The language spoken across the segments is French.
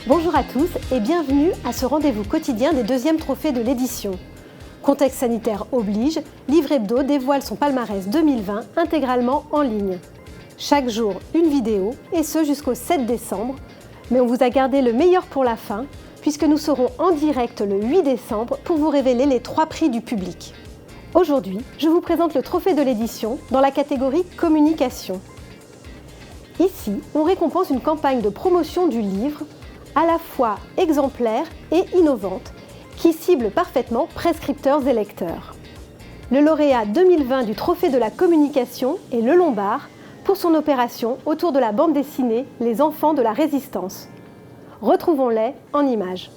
Bonjour à tous et bienvenue à ce rendez-vous quotidien des deuxièmes trophées de l'édition. Contexte sanitaire oblige, Livre Hebdo dévoile son palmarès 2020 intégralement en ligne. Chaque jour, une vidéo, et ce jusqu'au 7 décembre. Mais on vous a gardé le meilleur pour la fin, puisque nous serons en direct le 8 décembre pour vous révéler les 3 prix du public. Aujourd'hui, je vous présente le trophée de l'édition dans la catégorie Communication. Ici, on récompense une campagne de promotion du livre, à la fois exemplaire et innovante, qui cible parfaitement prescripteurs et lecteurs. Le lauréat 2020 du Trophée de la Communication est Le Lombard pour son opération autour de la bande dessinée Les Enfants de la Résistance. Retrouvons-les en images.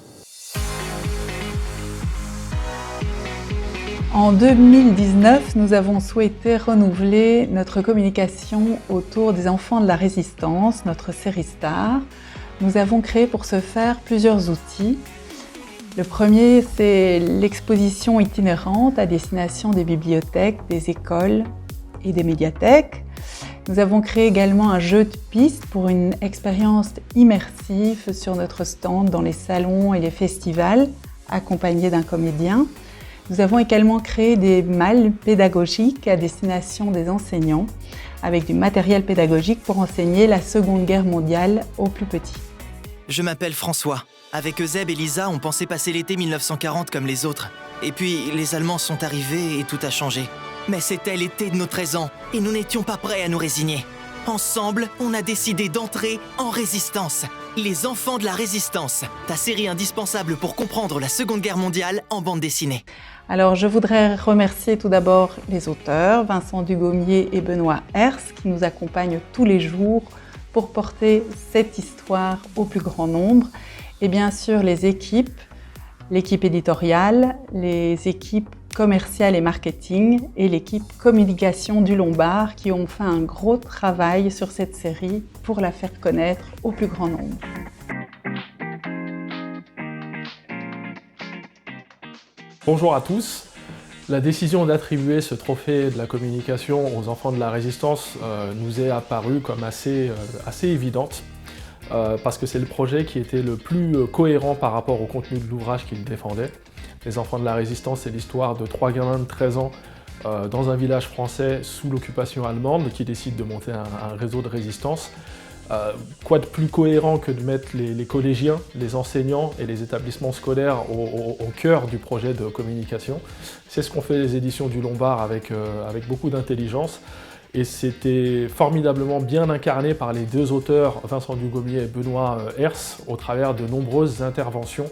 En 2019, nous avons souhaité renouveler notre communication autour des enfants de la Résistance, notre série Star. Nous avons créé pour ce faire plusieurs outils. Le premier, c'est l'exposition itinérante à destination des bibliothèques, des écoles et des médiathèques. Nous avons créé également un jeu de pistes pour une expérience immersive sur notre stand dans les salons et les festivals, accompagné d'un comédien. Nous avons également créé des malles pédagogiques à destination des enseignants, avec du matériel pédagogique pour enseigner la Seconde Guerre mondiale aux plus petits. Je m'appelle François. Avec Euseb et Lisa, on pensait passer l'été 1940 comme les autres. Et puis, les Allemands sont arrivés et tout a changé. Mais c'était l'été de nos 13 ans, et nous n'étions pas prêts à nous résigner. Ensemble, on a décidé d'entrer en résistance. Les Enfants de la Résistance, ta série indispensable pour comprendre la Seconde Guerre mondiale en bande dessinée. Alors, je voudrais remercier tout d'abord les auteurs, Vincent Dugommier et Benoît Hers, qui nous accompagnent tous les jours pour porter cette histoire au plus grand nombre. Et bien sûr, les équipes, l'équipe éditoriale, les équipes commerciales et marketing et l'équipe communication du Lombard qui ont fait un gros travail sur cette série pour la faire connaître au plus grand nombre. Bonjour à tous. La décision d'attribuer ce trophée de la communication aux enfants de la Résistance nous est apparue comme assez évidente parce que c'est le projet qui était le plus cohérent par rapport au contenu de l'ouvrage qu'il défendait. Les Enfants de la Résistance, c'est l'histoire de 3 gamins de 13 ans dans un village français sous l'occupation allemande qui décident de monter un réseau de résistance. Quoi de plus cohérent que de mettre les collégiens, les enseignants et les établissements scolaires au cœur du projet de communication. C'est ce qu'ont fait les éditions du Lombard avec beaucoup d'intelligence. Et c'était formidablement bien incarné par les deux auteurs, Vincent Dugommier et Benoît Hers, au travers de nombreuses interventions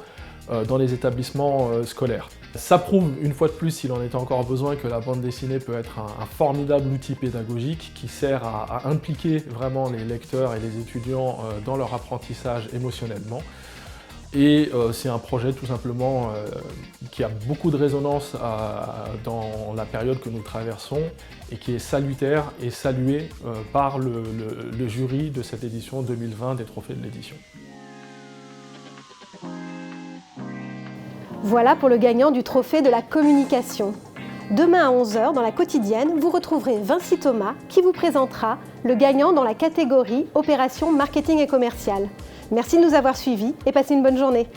dans les établissements scolaires. Ça prouve, une fois de plus, s'il en était encore besoin, que la bande dessinée peut être un formidable outil pédagogique qui sert à impliquer vraiment les lecteurs et les étudiants dans leur apprentissage émotionnellement. Et c'est un projet tout simplement qui a beaucoup de résonance dans la période que nous traversons et qui est salutaire et salué par le jury de cette édition 2020 des Trophées de l'édition. Voilà pour le gagnant du Trophée de la Communication. Demain à 11h, dans la quotidienne, vous retrouverez Vinci Thomas qui vous présentera le gagnant dans la catégorie Opération Marketing et Commercial. Merci de nous avoir suivis et passez une bonne journée.